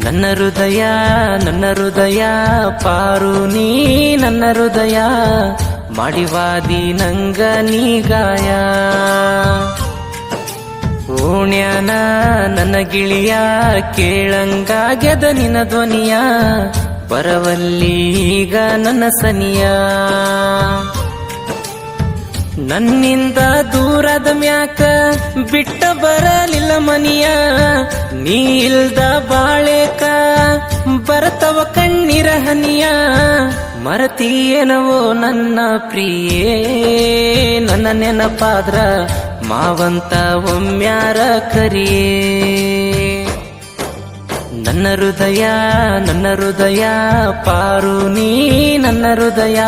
ನನ್ನ ಹೃದಯ ಪಾರು ನೀ ನನ್ನ ಹೃದಯ ಮಾಡಿವಾದಿ ನಂಗ ನೀ ಗಾಯ ಓಣ್ಯಾನ ನನ್ನ ಗಿಳಿಯ ಕೇಳಂಗಾಗ್ಯದ ನಿನ್ನ ಧ್ವನಿಯ ಬರವಲ್ಲಿ ಈಗ ನನ್ನ ಸನಿಯ ನನ್ನಿಂದ ದೂರದ ಮ್ಯಾಕ ಬಿಟ್ಟ ಬರಲಿಲ್ಲ ಮನಿಯ ನೀ ಇಲ್ದ ಬಾಳೆಕ ಬರತವ ಕಣ್ಣೀರ ಹನಿಯ ಮರತೀಯನವೋ ನನ್ನ ಪ್ರಿಯೇ ನನ್ನ ನೆನಪಾದ್ರ ಮಾವಂತ ಒಮ್ಮ್ಯಾರ ಕರಿಯೇ ನನ್ನ ಹೃದಯ ಪಾರು ನೀ ನನ್ನ ಹೃದಯ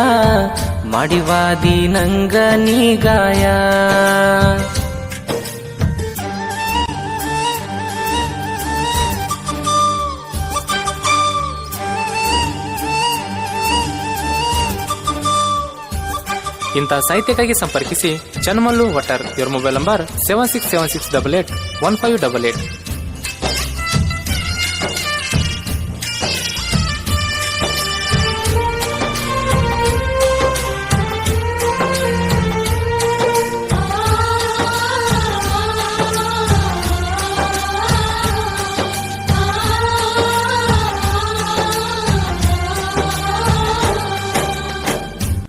ಮಾಡಿವಾದಿ ನಂಗ ನೀ ಗಾಯ ಇಂಥ ಸಾಹಿತ್ಯಕ್ಕಾಗಿ ಸಂಪರ್ಕಿಸಿ ಚನ್ಮಲ್ಲು ವಟರ್. ಇವರ ಮೊಬೈಲ್ ನಂಬರ್ 7676881588.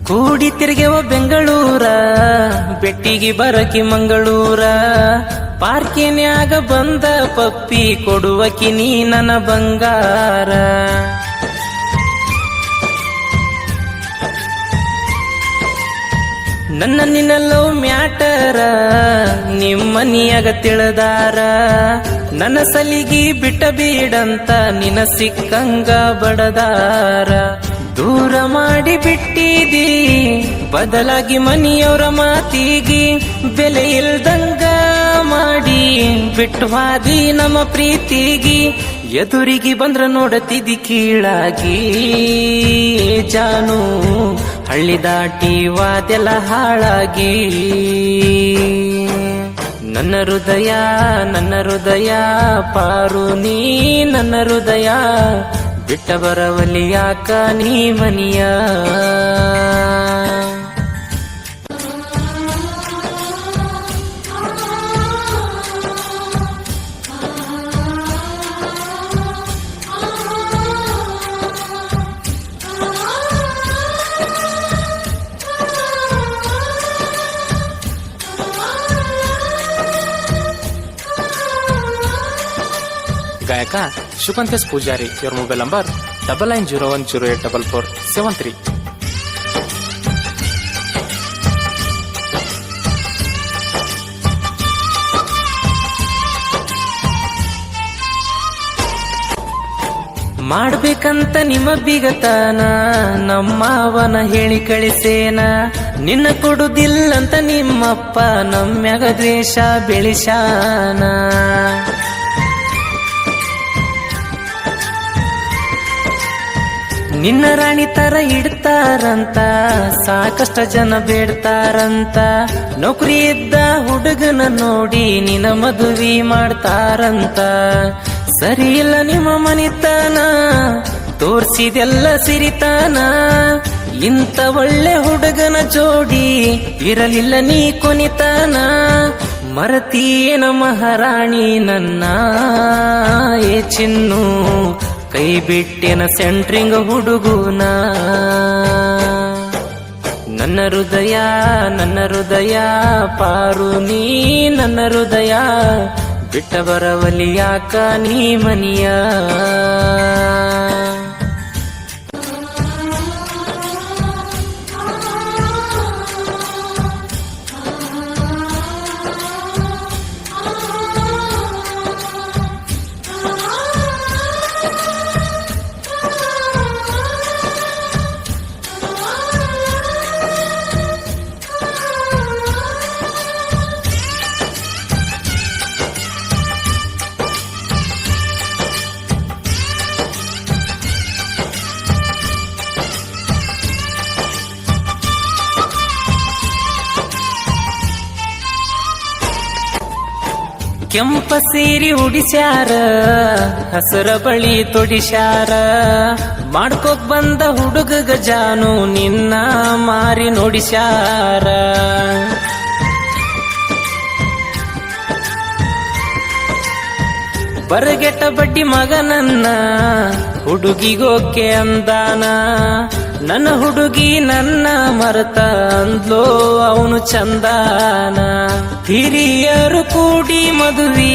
ಕೂಡಿ ತಿರುಗೆವ ಬೆಂಗಳೂರ ಬೆಟ್ಟಿಗೆ ಬರಕಿ ಮಂಗಳೂರ ಪಾರ್ಕಿನ್ಯಾಗ ಬಂದ ಪಪ್ಪಿ ಕೊಡುವಕಿ ನೀ ನನ್ನ ಬಂಗಾರ ನನ್ನ ನಿನ್ನಲ್ಲೋ ಮ್ಯಾಟರ ನಿಮ್ಮನಿಯಾಗ ತಿಳಿದಾರ ನನ್ನ ಸಲಿಗಿ ಬಿಟ್ಟ ಬೀಡಂತ ನಿನ್ನ ಸಿಕ್ಕಂಗ ಬಡದಾರ ದೂರ ಮಾಡಿ ಬಿಟ್ಟಿದಿ ಬದಲಾಗಿ ಮನಿಯವರ ಮಾತಿಗಿ ಬೆಲೆ ಇಲ್ದಂಗ ಮಾಡಿ ಬಿಟ್ಟವಾದಿ ನಮ್ಮ ಪ್ರೀತಿಗಿ ಎದುರಿಗೆ ಬಂದ್ರ ನೋಡತಿದಿ ಕೀಳಾಗಿ ಜಾನು ಹಳ್ಳಿ ದಾಟಿ ವಾದೆಲ್ಲ ಹಾಳಾಗಿ ನನ್ನ ಹೃದಯ ಪಾರು ನೀ ನನ್ನ ಹೃದಯ ಬಿಟ್ಟ ಬರವಲ್ಲಿ ಯಾಕ ನೀ ಮನಿಯ ಗಾಯಕ ಶುಕಂತೇಶ್ ಪೂಜಾರಿ. ಇವರ ಮೊಬೈಲ್ ನಂಬರ್ 9901084473. ಮಾಡ್ಬೇಕಂತ ನಿಮ್ಮ ಬಿಗತನ ನಮ್ಮವನ ಹೇಳಿ ಕಳಿಸೇನ ನಿನ್ನ ಕೊಡುದಿಲ್ಲಂತ ನಿಮ್ಮಪ್ಪ ನಮ್ಮ್ಯಾಗ ದ್ವೇಷ ಬೆಳಿಸಾನ ನಿನ್ನ ರಾಣಿ ತರ ಇಡ್ತಾರಂತ ಸಾಕಷ್ಟ ಜನ ಬೇಡ್ತಾರಂತ ನೌಕರಿ ಇದ್ದ ಹುಡುಗನ ನೋಡಿ ನಿನ್ನ ಮದುವೆ ಮಾಡ್ತಾರಂತ ಸರಿ ಇಲ್ಲ ನಿಮ್ಮ ಮನಿತನ ತೋರ್ಸಿದೆಲ್ಲ ಸಿರಿತಾನ ಇಂಥ ಒಳ್ಳೆ ಹುಡುಗನ ಜೋಡಿ ಇರಲಿಲ್ಲ ನೀ ಕೊನಿತಾನ ಮರತೀಯನ ಮಹಾರಾಣಿ ನನ್ನ ಏ ಚಿನ್ನು ಕೈ ಬಿಟ್ಟೆನ ಸೆಂಟ್ರಿಂಗ್ ಹುಡುಗುನ ನನ್ನ ಹೃದಯ ಪಾರು ನೀ ನನ್ನ ಹೃದಯ ಬಿಟ್ಟ ಬರವಲ್ಲಿ ಯಾಕ ನೀ ಮನಿಯ ಕೆಂಪ ಸೀರಿ ಉಡಿಸ್ಯಾರ ಹಸರ ಬಳಿ ತೊಡಿಸ್ಯಾರ ಮಾಡ್ಕೋಕ್ ಬಂದ ಹುಡುಗ ಜಾನು ನಿನ್ನ ಮಾರಿ ನೋಡಿಸ್ಯಾರ ಬರಗೆಟ್ಟ ಬಡ್ಡಿ ಮಗನನ್ನ ಹುಡುಗಿಗೋಕೆ ಅಂದಾನ ನನ್ನ ಹುಡುಗಿ ನನ್ನ ಮರತ ಅಂದ್ಲೋ ಅವನು ಚಂದಾನ ಹಿರಿಯರು ಕೂಡಿ ಮದುವಿ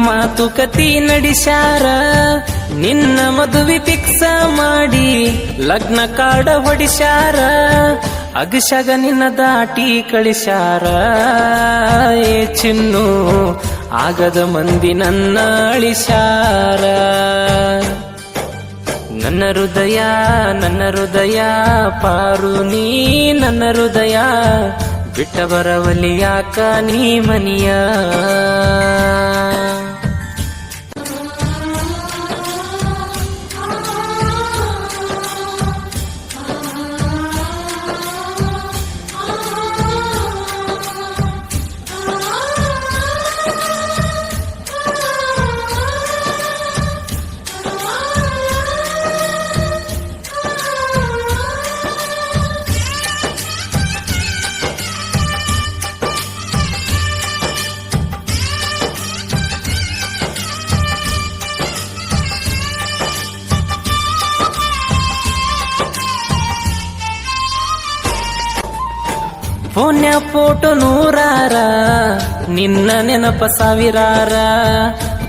ಮಾತುಕತೆ ನಡೆಸ್ಯಾರ ನಿನ್ನ ಮದುವೆ ಫಿಕ್ಸ ಮಾಡಿ ಲಗ್ನ ಕಾಡ ಹೊಡಿಸ್ಯಾರ ಅಗಶಗ ನಿನ್ನ ದಾಟಿ ಕಳಿಸ್ಯಾರ ಏ ಚಿನ್ನು ಆಗದ ಮಂದಿ ನನ್ನ ಅಳಿಸ್ಯಾರ ನನ್ನ ಹೃದಯ ಪಾರು ನೀ ನನ್ನ ಹೃದಯ ಬಿಟ್ಟ ಬರವಲ್ಲಿ ಯಾಕ ನೀ ಮನಿಯ ಫೋನ್ಯ ಫೋಟೋ ನೂರಾರ ನಿನ್ನ ನೆನಪ ಸಾವಿರಾರ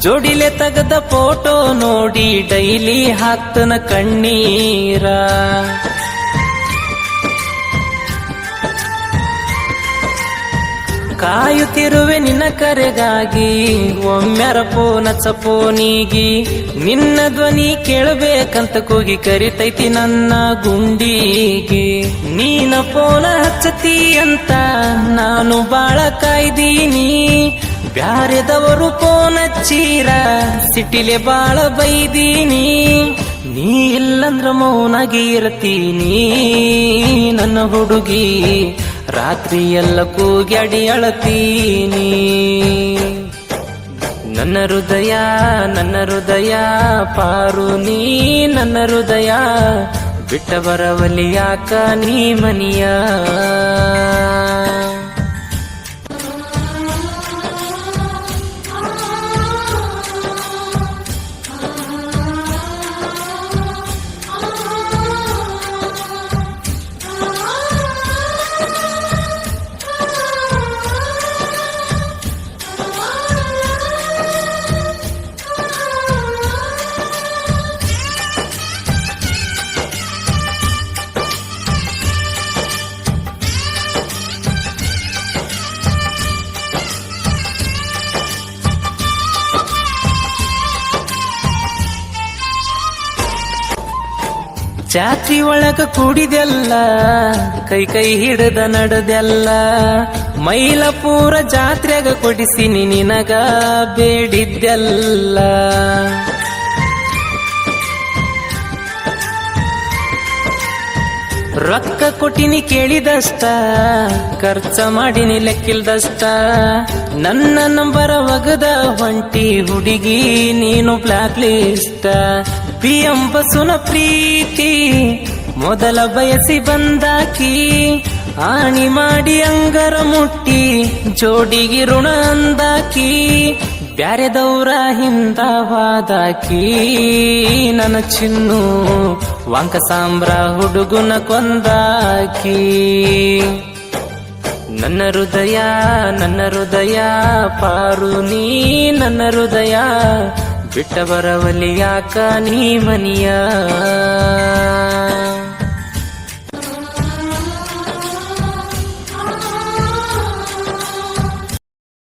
ಜೋಡಿಲೆ ತೆಗೆದ ಫೋಟೋ ನೋಡಿ ಡೈಲಿ ಹಾಕ್ತನ ಕಣ್ಣೀರ ಕಾಯುತ್ತಿರುವೆ ನಿನ್ನ ಕರೆಗಾಗಿ ಒಮ್ಮೆರ ಫೋನ ಚಪೋನಿಗಿ ನಿನ್ನ ಧ್ವನಿ ಕೇಳಬೇಕಂತ ಕೂಗಿ ಕರಿತೈತಿ ನನ್ನ ಗುಂಡಿಗೆ ನೀನ ಫೋನ ಹಚ್ಚತಿ ಅಂತ ನಾನು ಬಾಳ ಕಾಯ್ದೀನಿ ಬ್ಯಾರೆದವರು ಫೋನ್ ಹಚ್ಚೀರ ಸಿಟಿಲೆ ಬಾಳ ಬೈದೀನಿ ನೀ ಇಲ್ಲಂದ್ರ ಮೌನಾಗಿ ಇರ್ತೀನಿ ನನ್ನ ಹುಡುಗಿ ರಾತ್ರಿ ಎಲ್ಲ ಕೂಗ್ಯಾಡಿ ಅಳತೀನಿ ನನ್ನ ಹೃದಯ ಪಾರು ನೀ ನನ್ನ ಹೃದಯ ಬಿಟ್ಟ ಬರವಲ್ಲಿ ಯಾಕ ನೀ ಮನಿಯ ಜಾತ್ರಿ ಒಳಗ ಕೂಡಿದೆಲ್ಲ ಕೈ ಹಿಡಿದ ನಡೆದೆಲ್ಲ ಮೈಲಪುರ ಜಾತ್ರೆಗ ಕೊಡಿಸಿನಿ ನಿನಗ ಬೇಡಿದ್ದೆಲ್ಲ ರೊಕ್ಕ ಕೊಟ್ಟಿನಿ ಕೇಳಿದಷ್ಟ ಖರ್ಚ ಮಾಡಿನಿ ಲೆಕ್ಕಿಲ್ದಷ್ಟ ನನ್ನ ನಂಬರ ಒಗದ ಹೊಂಟಿ ಹುಡುಗಿ ನೀನು ಬ್ಲಾಕ್ ಲಿಸ್ಟ್ PM ಬಸುನ ಪ್ರೀತಿ ಮೊದಲ ಬಯಸಿ ಬಂದಾಕಿ ಆಣಿ ಮಾಡಿ ಅಂಗರ ಮುಟ್ಟಿ ಜೋಡಿಗಿ ಋಣ ಅಂದಾಕಿ ಬ್ಯಾರೆದವ್ರ ಹಿಂದವಾದಾಕಿ ನನ್ನ ಚಿನ್ನು ವಾಂಕ ಸಾಂಬ್ರ ಹುಡುಗುನ ಕೊಂದಾಕಿ ನನ್ನ ಹೃದಯ ಪಾರು ನೀ ನನ್ನ ಹೃದಯ ಬಿಟ್ಟ ಬರವಲ್ಲಿ ಯಾಕ ನೀ ಮನಿಯ